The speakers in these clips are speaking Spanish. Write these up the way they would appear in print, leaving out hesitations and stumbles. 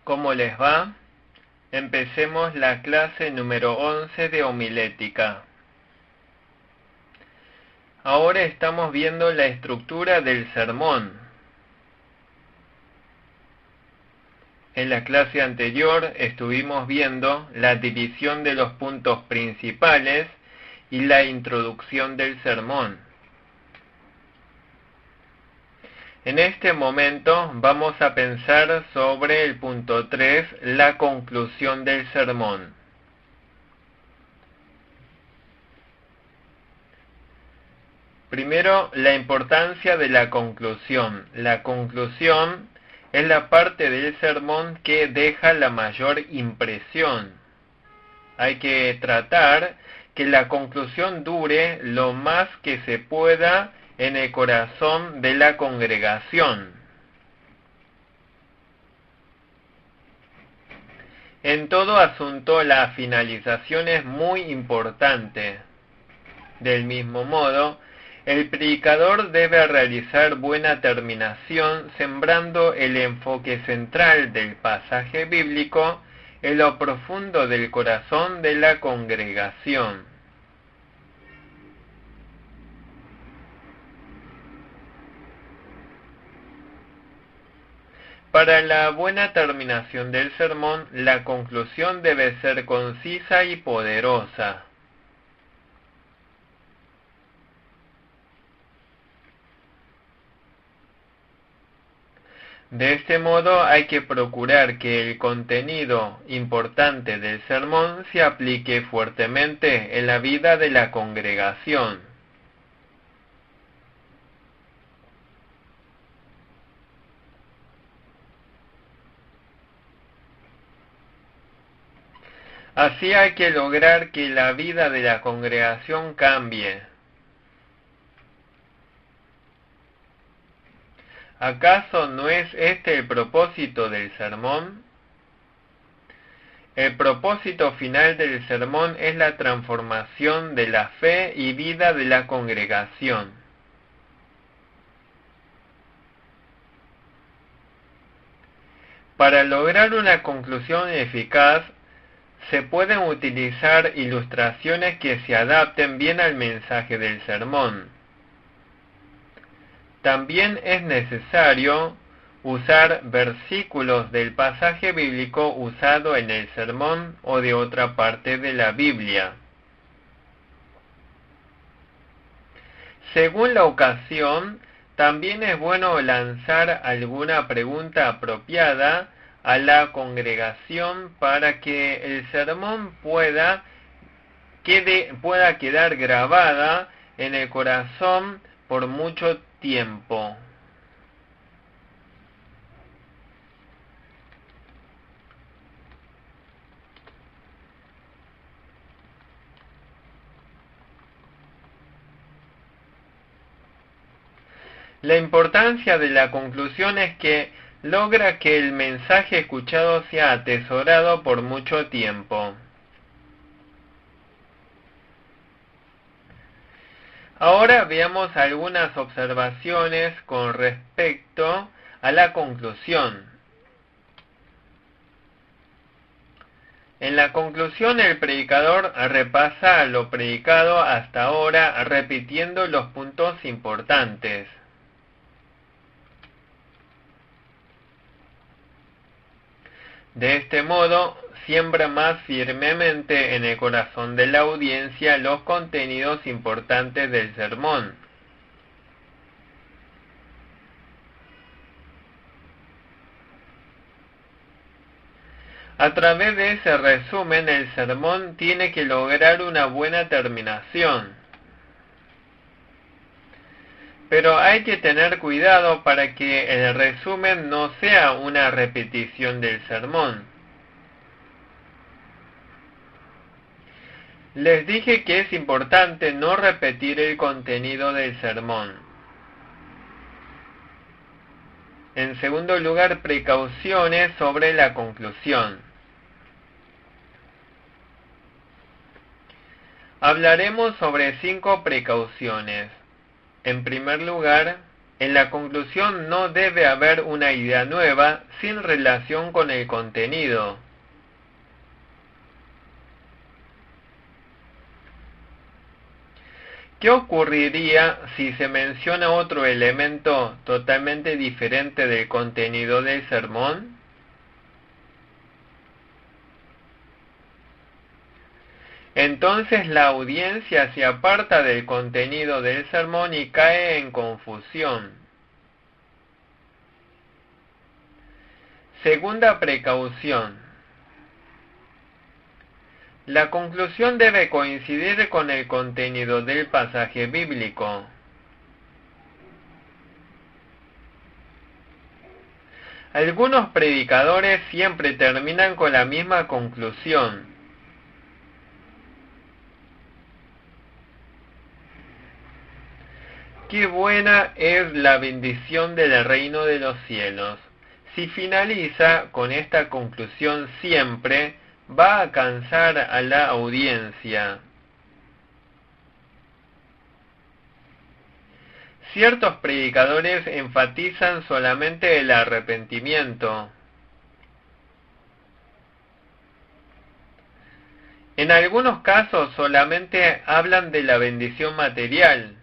¿Cómo les va? Empecemos la clase número 11 de homilética. Ahora estamos viendo la estructura del sermón. En la clase anterior estuvimos viendo la división de los puntos principales y la introducción del sermón. En este momento vamos a pensar sobre el punto 3, la conclusión del sermón. Primero, la importancia de la conclusión. La conclusión es la parte del sermón que deja la mayor impresión. Hay que tratar que la conclusión dure lo más que se pueda en el corazón de la congregación. En todo asunto, la finalización es muy importante. Del mismo modo, el predicador debe realizar buena terminación sembrando el enfoque central del pasaje bíblico en lo profundo del corazón de la congregación. Para la buena terminación del sermón, la conclusión debe ser concisa y poderosa. De este modo hay que procurar que el contenido importante del sermón se aplique fuertemente en la vida de la congregación. Así hay que lograr que la vida de la congregación cambie. ¿Acaso no es este el propósito del sermón? El propósito final del sermón es la transformación de la fe y vida de la congregación. Para lograr una conclusión eficaz, se pueden utilizar ilustraciones que se adapten bien al mensaje del sermón. También es necesario usar versículos del pasaje bíblico usado en el sermón o de otra parte de la Biblia. Según la ocasión, también es bueno lanzar alguna pregunta apropiada a la congregación para que el sermón pueda quedar grabada en el corazón por mucho tiempo. La importancia de la conclusión es que logra que el mensaje escuchado sea atesorado por mucho tiempo. Ahora veamos algunas observaciones con respecto a la conclusión. En la conclusión, el predicador repasa lo predicado hasta ahora, repitiendo los puntos importantes. De este modo, siembra más firmemente en el corazón de la audiencia los contenidos importantes del sermón. A través de ese resumen, el sermón tiene que lograr una buena terminación. Pero hay que tener cuidado para que el resumen no sea una repetición del sermón. Les dije que es importante no repetir el contenido del sermón. En segundo lugar, precauciones sobre la conclusión. Hablaremos sobre 5 precauciones. En primer lugar, En la conclusión no debe haber una idea nueva sin relación con el contenido. ¿Qué ocurriría si se menciona otro elemento totalmente diferente del contenido del sermón? Entonces la audiencia se aparta del contenido del sermón y cae en confusión. Segunda precaución. La conclusión debe coincidir con el contenido del pasaje bíblico. Algunos predicadores siempre terminan con la misma conclusión. Qué buena es la bendición del reino de los cielos. Si finaliza con esta conclusión siempre, va a cansar a la audiencia. Ciertos predicadores enfatizan solamente el arrepentimiento. En algunos casos solamente hablan de la bendición material.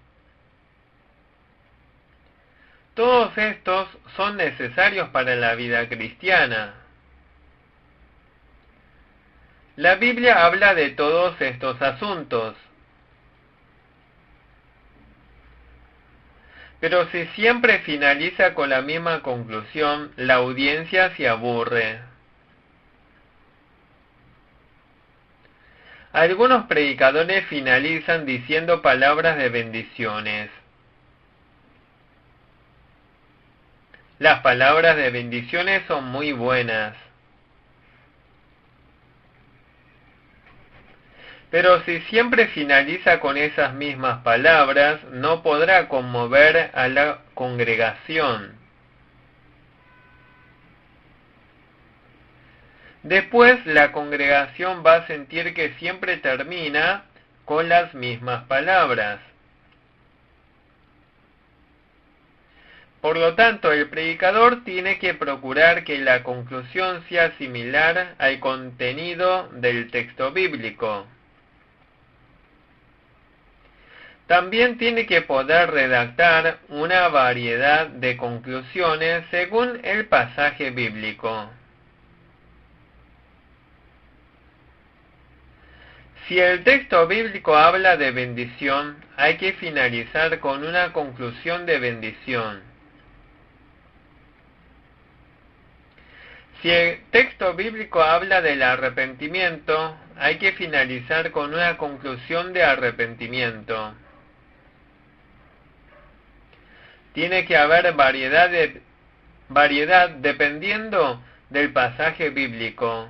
Todos estos son necesarios para la vida cristiana. La Biblia habla de todos estos asuntos. Pero si siempre finaliza con la misma conclusión, la audiencia se aburre. Algunos predicadores finalizan diciendo palabras de bendiciones. Las palabras de bendiciones son muy buenas. Pero si siempre finaliza con esas mismas palabras, no podrá conmover a la congregación. Después la congregación va a sentir que siempre termina con las mismas palabras. Por lo tanto, el predicador tiene que procurar que la conclusión sea similar al contenido del texto bíblico. También tiene que poder redactar una variedad de conclusiones según el pasaje bíblico. Si el texto bíblico habla de bendición, hay que finalizar con una conclusión de bendición. Si el texto bíblico habla del arrepentimiento, hay que finalizar con una conclusión de arrepentimiento. Tiene que haber variedad dependiendo del pasaje bíblico.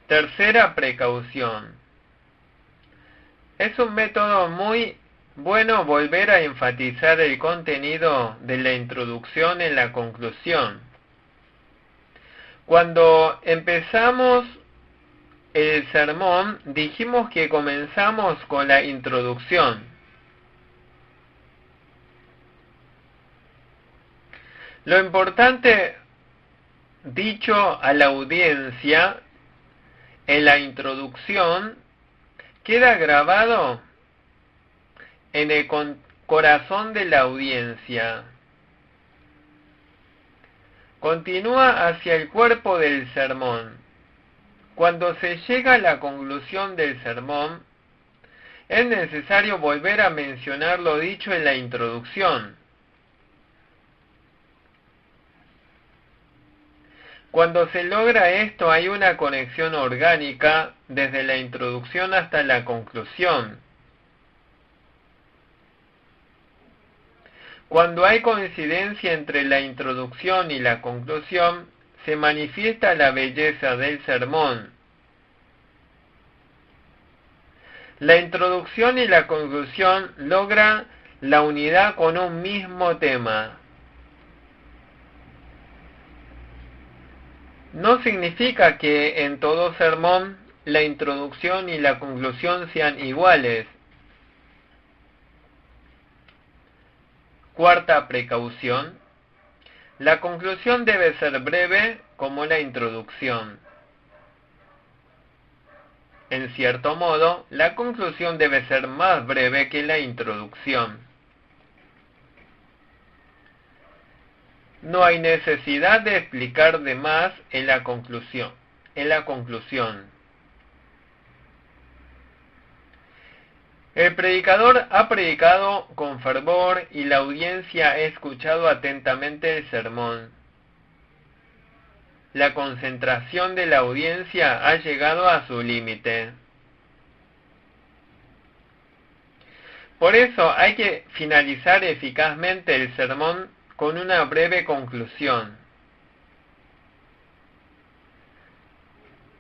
Tercera precaución. Es un método muy bueno volver a enfatizar el contenido de la introducción en la conclusión. Cuando empezamos el sermón, dijimos que comenzamos con la introducción. Lo importante dicho a la audiencia en la introducción queda grabado en el corazón de la audiencia. Continúa hacia el cuerpo del sermón. Cuando se llega a la conclusión del sermón, es necesario volver a mencionar lo dicho en la introducción. Cuando se logra esto, hay una conexión orgánica desde la introducción hasta la conclusión. Cuando hay coincidencia entre la introducción y la conclusión, se manifiesta la belleza del sermón. La introducción y la conclusión logran la unidad con un mismo tema. No significa que en todo sermón la introducción y la conclusión sean iguales. Cuarta precaución. La conclusión debe ser breve como la introducción. En cierto modo, la conclusión debe ser más breve que la introducción. No hay necesidad de explicar de más en la conclusión. El predicador ha predicado con fervor y la audiencia ha escuchado atentamente el sermón. La concentración de la audiencia ha llegado a su límite. Por eso hay que finalizar eficazmente el sermón con una breve conclusión.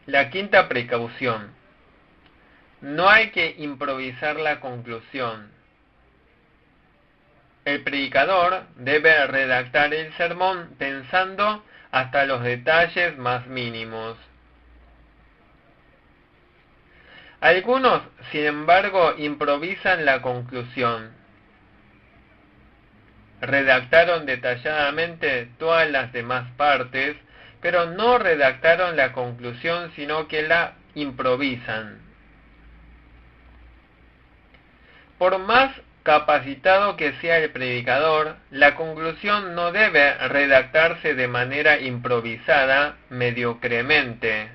La quinta precaución. No hay que improvisar la conclusión. El predicador debe redactar el sermón pensando hasta los detalles más mínimos. Algunos, sin embargo, improvisan la conclusión. Redactaron detalladamente todas las demás partes, pero no redactaron la conclusión, sino que la improvisan. Por más capacitado que sea el predicador, la conclusión no debe redactarse de manera improvisada, mediocremente.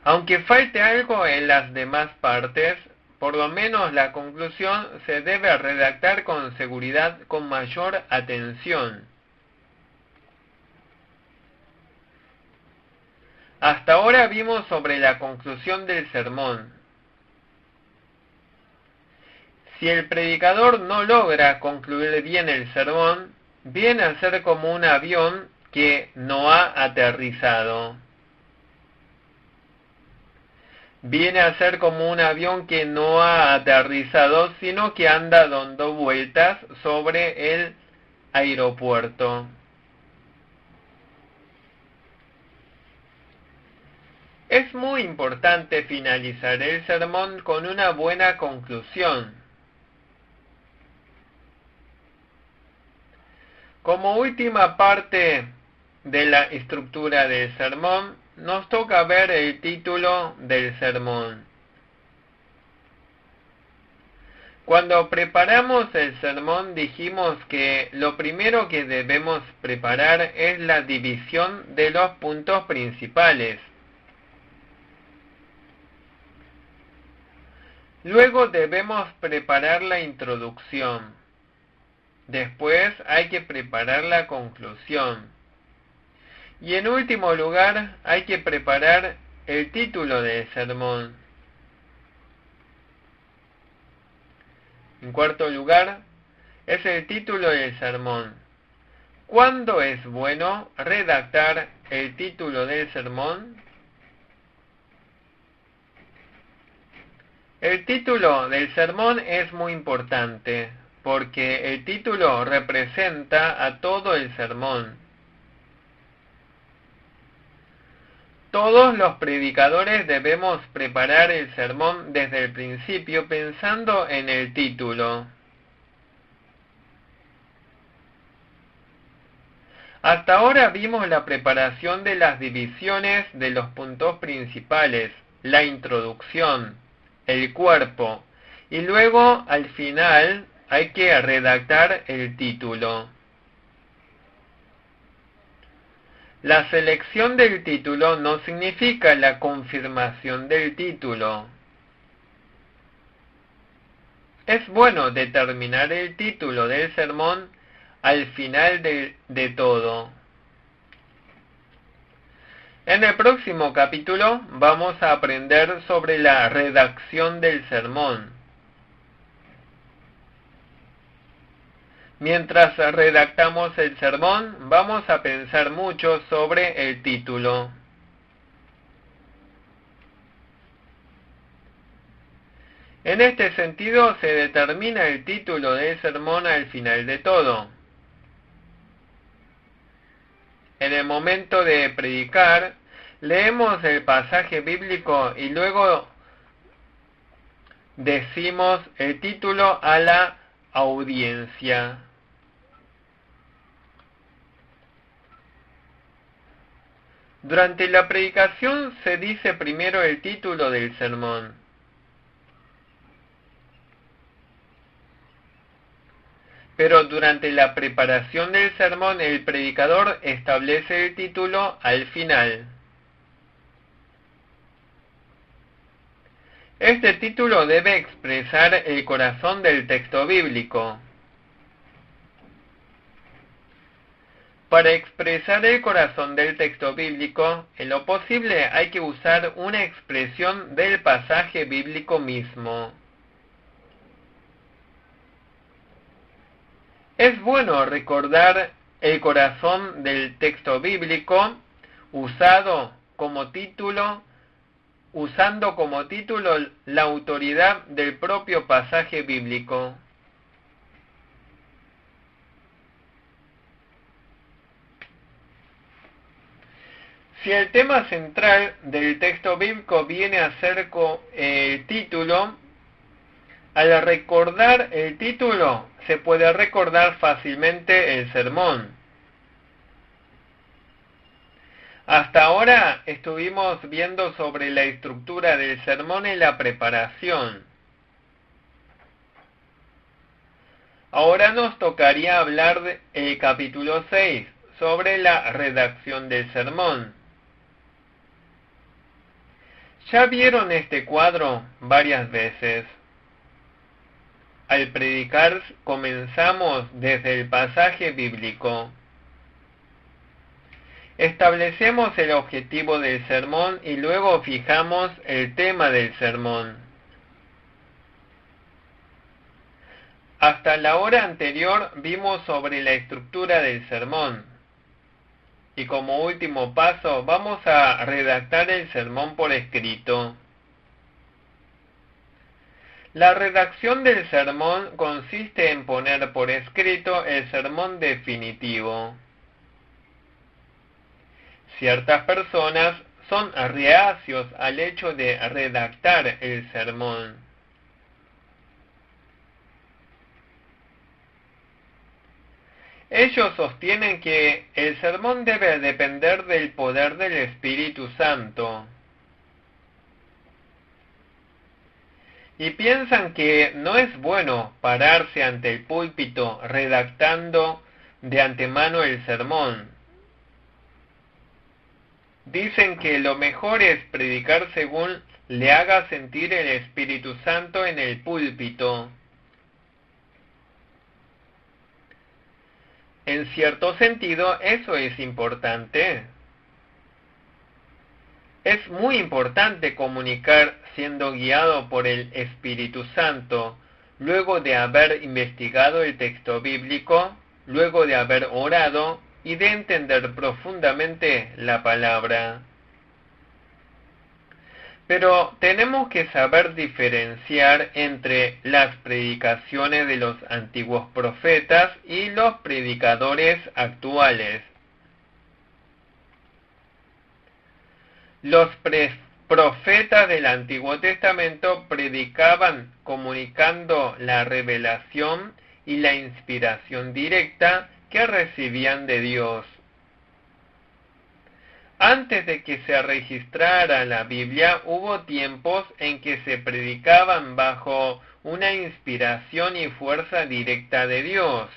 Aunque falte algo en las demás partes, por lo menos la conclusión se debe redactar con seguridad, con mayor atención. Hasta ahora vimos sobre la conclusión del sermón. Si el predicador no logra concluir bien el sermón, viene a ser como un avión que no ha aterrizado. Viene a ser como un avión que no ha aterrizado, sino que anda dando vueltas sobre el aeropuerto. Es muy importante finalizar el sermón con una buena conclusión. Como última parte de la estructura del sermón, nos toca ver el título del sermón. Cuando preparamos el sermón dijimos que lo primero que debemos preparar es la división de los puntos principales. Luego debemos preparar la introducción. Después hay que preparar la conclusión. Y en último lugar hay que preparar el título del sermón. En cuarto lugar es el título del sermón. ¿Cuándo es bueno redactar el título del sermón? El título del sermón es muy importante, porque el título representa a todo el sermón. Todos los predicadores debemos preparar el sermón desde el principio pensando en el título. Hasta ahora vimos la preparación de las divisiones de los puntos principales, la introducción, el cuerpo, y luego al final hay que redactar el título. La selección del título no significa la confirmación del título. Es bueno determinar el título del sermón al final de todo. En el próximo capítulo vamos a aprender sobre la redacción del sermón. Mientras redactamos el sermón, vamos a pensar mucho sobre el título. En este sentido, se determina el título del sermón al final de todo. En el momento de predicar, leemos el pasaje bíblico y luego decimos el título a la audiencia. Durante la predicación se dice primero el título del sermón. Pero durante la preparación del sermón el predicador establece el título al final. Este título debe expresar el corazón del texto bíblico. Para expresar el corazón del texto bíblico, en lo posible hay que usar una expresión del pasaje bíblico mismo. Es bueno recordar el corazón del texto bíblico usando como título la autoridad del propio pasaje bíblico. Si el tema central del texto bíblico viene a ser el título, al recordar el título se puede recordar fácilmente el sermón. Hasta ahora estuvimos viendo sobre la estructura del sermón y la preparación. Ahora nos tocaría hablar del capítulo 6, sobre la redacción del sermón. Ya vieron este cuadro varias veces. Al predicar comenzamos desde el pasaje bíblico. Establecemos el objetivo del sermón y luego fijamos el tema del sermón. Hasta la hora anterior vimos sobre la estructura del sermón. Y como último paso vamos a redactar el sermón por escrito. La redacción del sermón consiste en poner por escrito el sermón definitivo. Ciertas personas son reacios al hecho de redactar el sermón. Ellos sostienen que el sermón debe depender del poder del Espíritu Santo. Y piensan que no es bueno pararse ante el púlpito redactando de antemano el sermón. Dicen que lo mejor es predicar según le haga sentir el Espíritu Santo en el púlpito. En cierto sentido, eso es importante. Es muy importante comunicar siendo guiado por el Espíritu Santo, luego de haber investigado el texto bíblico, luego de haber orado y de entender profundamente la palabra. Pero tenemos que saber diferenciar entre las predicaciones de los antiguos profetas y los predicadores actuales. Los profetas del Antiguo Testamento predicaban comunicando la revelación y la inspiración directa que recibían de Dios. Antes de que se registrara la Biblia, hubo tiempos en que se predicaban bajo una inspiración y fuerza directa de Dios.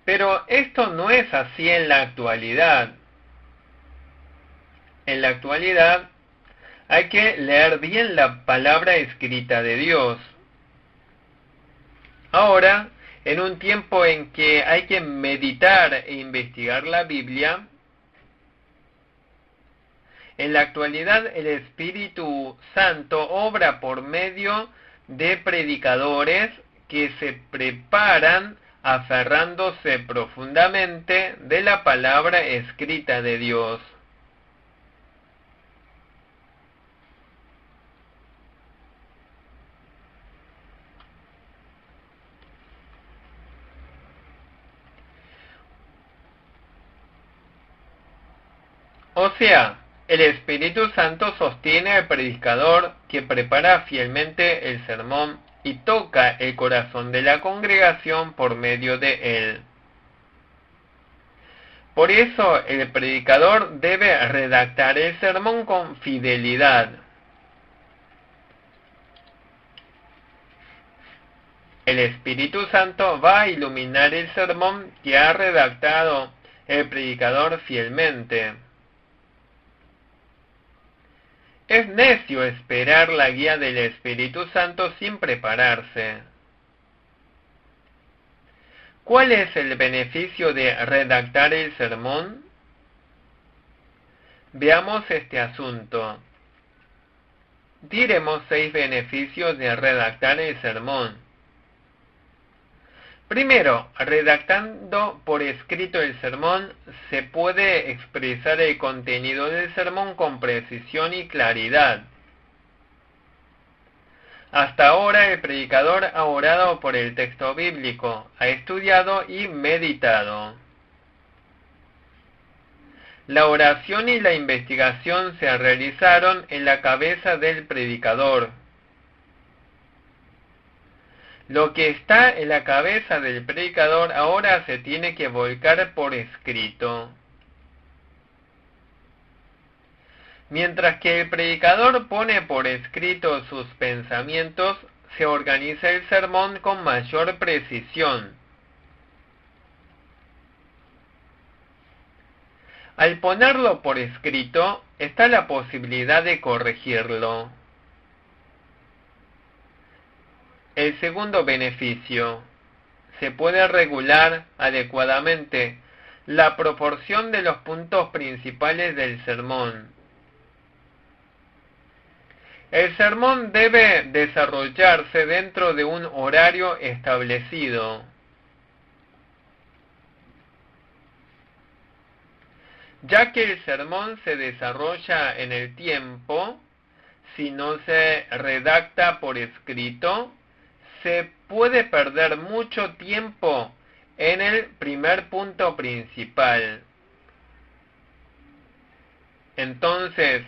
Pero esto no es así en la actualidad. En la actualidad hay que leer bien la palabra escrita de Dios. Ahora, en un tiempo en que hay que meditar e investigar la Biblia, en la actualidad el Espíritu Santo obra por medio de predicadores que se preparan aferrándose profundamente de la palabra escrita de Dios. O sea, El Espíritu Santo sostiene al predicador, que prepara fielmente el sermón y toca el corazón de la congregación por medio de él. Por eso el predicador debe redactar el sermón con fidelidad. El Espíritu Santo va a iluminar el sermón que ha redactado el predicador fielmente. Es necio esperar la guía del Espíritu Santo sin prepararse. ¿Cuál es el beneficio de redactar el sermón? Veamos este asunto. Diremos 6 beneficios de redactar el sermón. Primero, redactando por escrito el sermón, se puede expresar el contenido del sermón con precisión y claridad. Hasta ahora el predicador ha orado por el texto bíblico, ha estudiado y meditado. La oración y la investigación se realizaron en la cabeza del predicador. Lo que está en la cabeza del predicador ahora se tiene que volcar por escrito. Mientras que el predicador pone por escrito sus pensamientos, se organiza el sermón con mayor precisión. Al ponerlo por escrito, está la posibilidad de corregirlo. El segundo beneficio: se puede regular adecuadamente la proporción de los puntos principales del sermón. El sermón debe desarrollarse dentro de un horario establecido. Ya que el sermón se desarrolla en el tiempo, si no se redacta por escrito, se puede perder mucho tiempo en el primer punto principal. Entonces,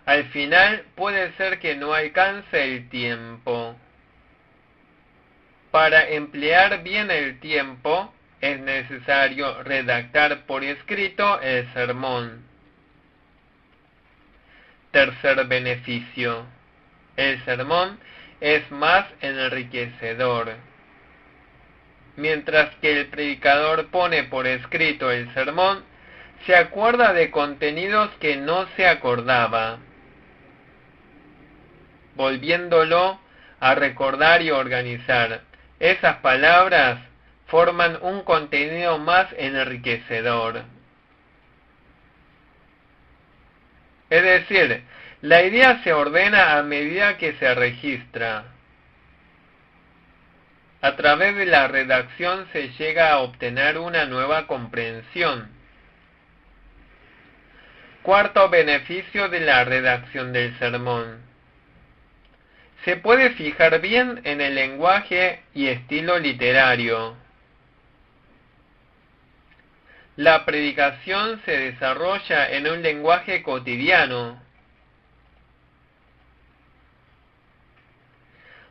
al final puede ser que no alcance el tiempo. Para emplear bien el tiempo, es necesario redactar por escrito el sermón. Tercer beneficio: el sermón es más enriquecedor. Mientras que el predicador pone por escrito el sermón, se acuerda de contenidos que no se acordaba, volviéndolo a recordar y organizar. Esas palabras forman un contenido más enriquecedor. Es decir, la idea se ordena a medida que se registra. A través de la redacción se llega a obtener una nueva comprensión. Cuarto beneficio de la redacción del sermón: se puede fijar bien en el lenguaje y estilo literario. La predicación se desarrolla en un lenguaje cotidiano.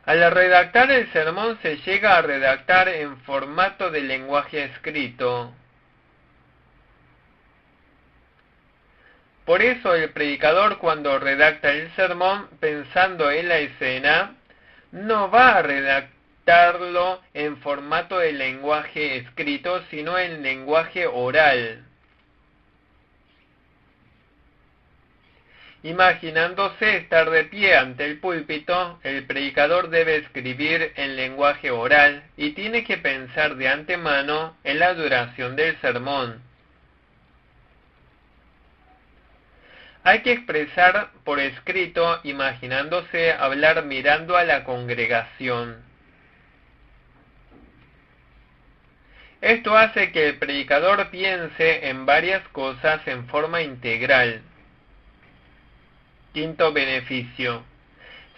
Al redactar el sermón se llega a redactar en formato de lenguaje escrito. Por eso el predicador, cuando redacta el sermón pensando en la escena, no va a redactarlo en formato de lenguaje escrito, sino en lenguaje oral. Imaginándose estar de pie ante el púlpito, el predicador debe escribir en lenguaje oral y tiene que pensar de antemano en la duración del sermón. Hay que expresar por escrito imaginándose hablar mirando a la congregación. Esto hace que el predicador piense en varias cosas en forma integral. Quinto beneficio: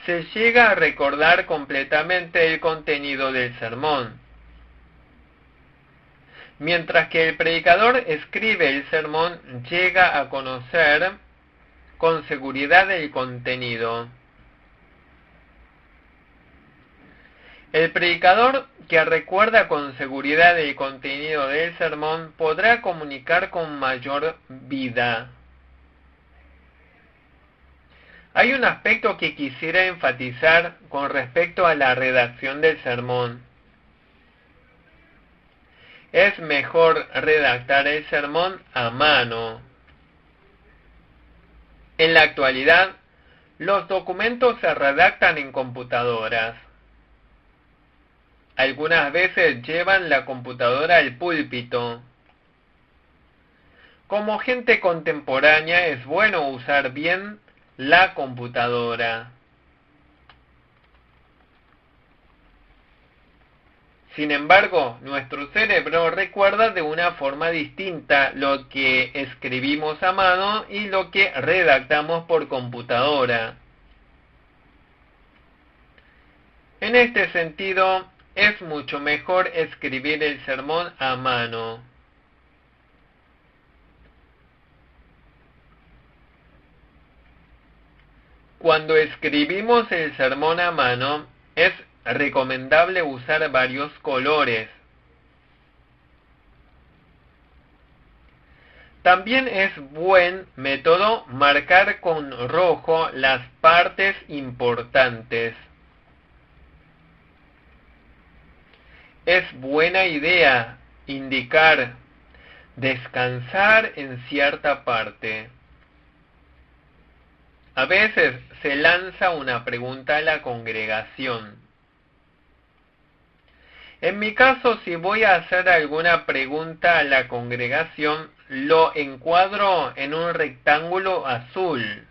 se llega a recordar completamente el contenido del sermón. Mientras que el predicador escribe el sermón, llega a conocer con seguridad el contenido. El predicador que recuerda con seguridad el contenido del sermón podrá comunicar con mayor vida. Hay un aspecto que quisiera enfatizar con respecto a la redacción del sermón. Es mejor redactar el sermón a mano. En la actualidad, los documentos se redactan en computadoras. Algunas veces llevan la computadora al púlpito. Como gente contemporánea es bueno usar bien la computadora. Sin embargo, nuestro cerebro recuerda de una forma distinta lo que escribimos a mano y lo que redactamos por computadora. En este sentido, es mucho mejor escribir el sermón a mano. Cuando escribimos el sermón a mano, es recomendable usar varios colores. También es buen método marcar con rojo las partes importantes. Es buena idea indicar descansar en cierta parte. A veces se lanza una pregunta a la congregación. En mi caso, si voy a hacer alguna pregunta a la congregación, lo encuadro en un rectángulo azul.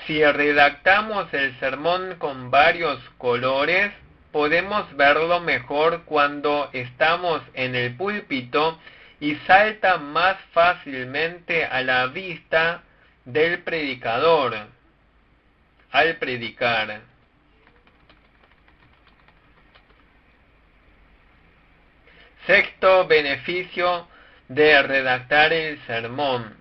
Si redactamos el sermón con varios colores, podemos verlo mejor cuando estamos en el púlpito y salta más fácilmente a la vista del predicador al predicar. Sexto beneficio de redactar el sermón.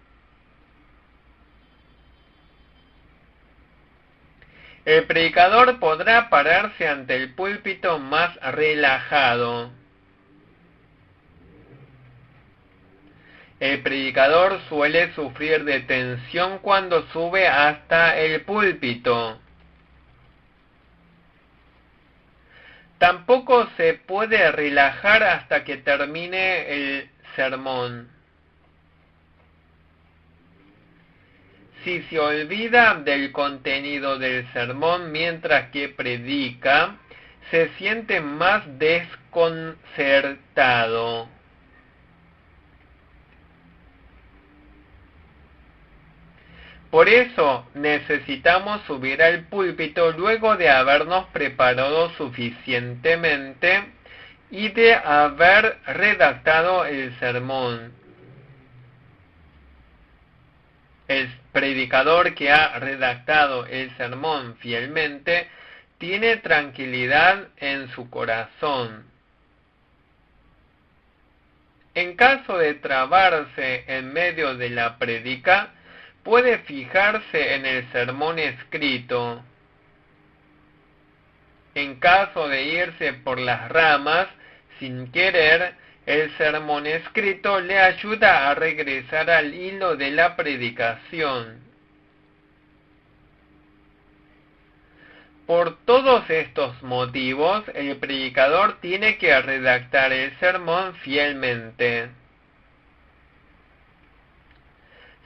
El predicador podrá pararse ante el púlpito más relajado. El predicador suele sufrir de tensión cuando sube hasta el púlpito. Tampoco se puede relajar hasta que termine el sermón. Si se olvida del contenido del sermón mientras que predica, se siente más desconcertado. Por eso necesitamos subir al púlpito luego de habernos preparado suficientemente y de haber redactado el sermón. El predicador que ha redactado el sermón fielmente tiene tranquilidad en su corazón. En caso de trabarse en medio de la prédica, puede fijarse en el sermón escrito. En caso de irse por las ramas sin querer, el sermón escrito le ayuda a regresar al hilo de la predicación. Por todos estos motivos, el predicador tiene que redactar el sermón fielmente.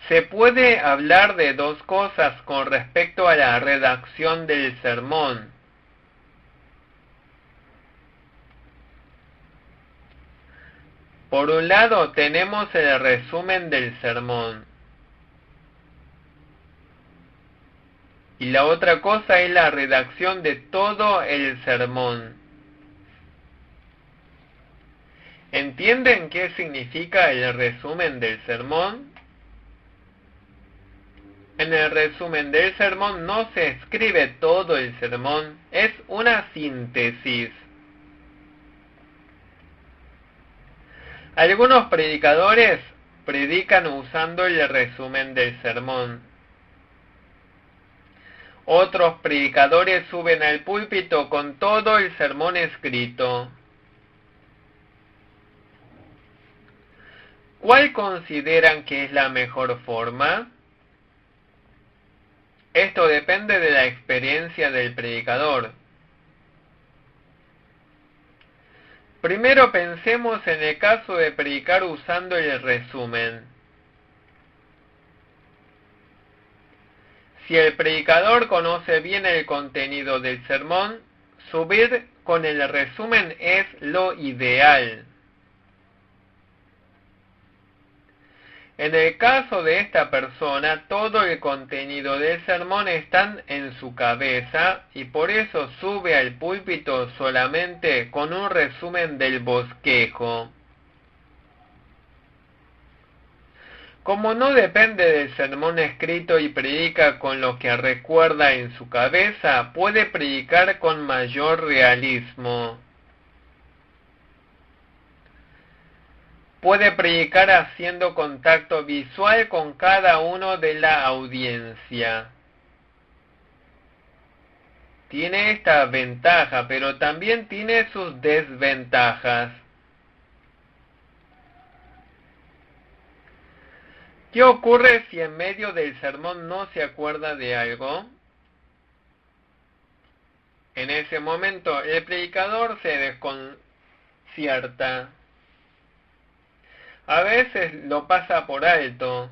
Se puede hablar de dos cosas con respecto a la redacción del sermón. Por un lado tenemos el resumen del sermón. Y la otra cosa es la redacción de todo el sermón. ¿Entienden qué significa el resumen del sermón? En el resumen del sermón no se escribe todo el sermón, es una síntesis. Algunos predicadores predican usando el resumen del sermón. Otros predicadores suben al púlpito con todo el sermón escrito. ¿Cuál consideran que es la mejor forma? Esto depende de la experiencia del predicador. Primero pensemos en el caso de predicar usando el resumen. Si el predicador conoce bien el contenido del sermón, subir con el resumen es lo ideal. En el caso de esta persona, todo el contenido del sermón está en su cabeza y por eso sube al púlpito solamente con un resumen del bosquejo. Como no depende del sermón escrito y predica con lo que recuerda en su cabeza, puede predicar con mayor realismo. Puede predicar haciendo contacto visual con cada uno de la audiencia. Tiene esta ventaja, pero también tiene sus desventajas. ¿Qué ocurre si en medio del sermón no se acuerda de algo? En ese momento el predicador se desconcierta. A veces lo pasa por alto.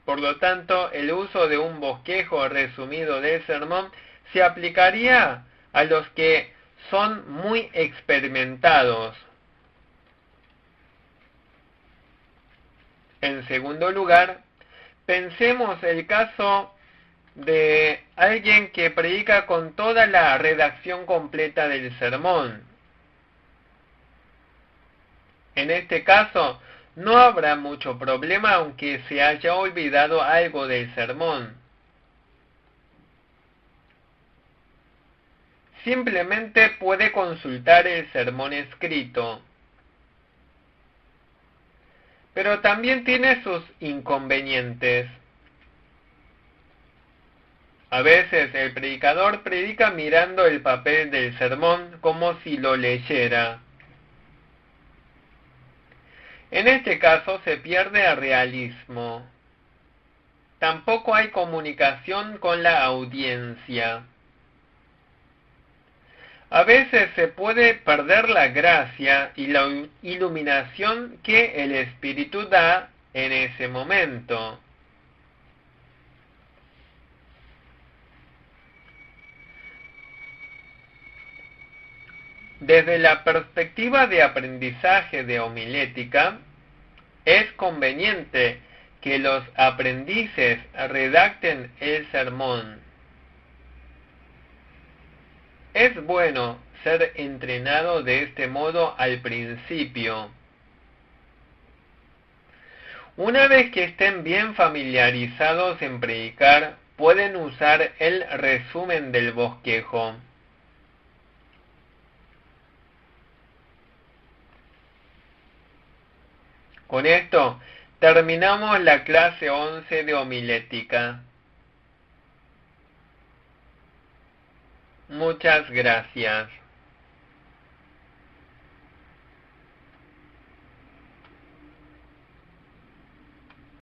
Por lo tanto, el uso de un bosquejo resumido del sermón se aplicaría a los que son muy experimentados. En segundo lugar, pensemos el caso de alguien que predica con toda la redacción completa del sermón. En este caso, no habrá mucho problema aunque se haya olvidado algo del sermón. Simplemente puede consultar el sermón escrito. Pero también tiene sus inconvenientes. A veces el predicador predica mirando el papel del sermón como si lo leyera. En este caso se pierde el realismo. Tampoco hay comunicación con la audiencia. A veces se puede perder la gracia y la iluminación que el Espíritu da en ese momento. Desde la perspectiva de aprendizaje de homilética, es conveniente que los aprendices redacten el sermón. Es bueno ser entrenado de este modo al principio. Una vez que estén bien familiarizados en predicar, pueden usar el resumen del bosquejo. Con esto terminamos la clase 11 de homilética. Muchas gracias.